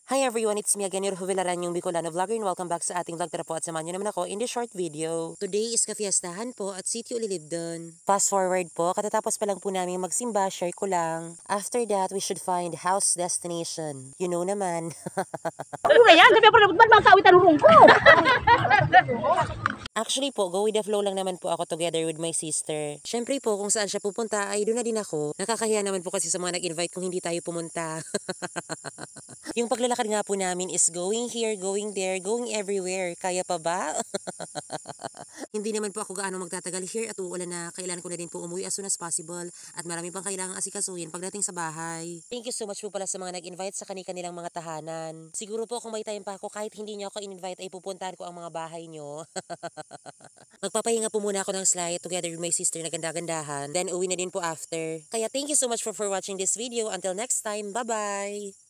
Hi everyone, it's me again, your Huvilaran, yung Bicolano vlogger, and welcome back sa ating vlog. Tara po at samahan nyo naman ako in this short video. Today is kafiestahan po at Sitio Ulilibdon. Fast forward po, katatapos pa lang po namin magsimba, share ko lang. After that, we should find house destination. You know naman. Ano na yan? Sabi ako na ba't magkawit ang rurong ko? Actually po, go with the flow lang naman po ako together with my sister. Syempre po, kung saan siya pupunta ay doon na din ako. Nakakahiya naman po kasi sa mga nag-invite kung hindi tayo pumunta. Yung paglalakad nga po namin is going here, going there, going everywhere. Kaya pa ba? Hindi naman po ako gaano magtatagal here at uulan na. Kailangan ko na din po umuwi as soon as possible. At marami pang kailangang asikasuhin pagdating sa bahay. Thank you so much po pala sa mga nag-invite sa kanilang mga tahanan. Siguro po kung may time pa ako, kahit hindi nyo ako in-invite ay pupuntahan ko ang mga bahay nyo. Magpapahinga po muna ako ng slide together with my sister na ganda-gandahan. Then uwi na din po after. Kaya thank you so much for watching this video. Until next time, bye-bye!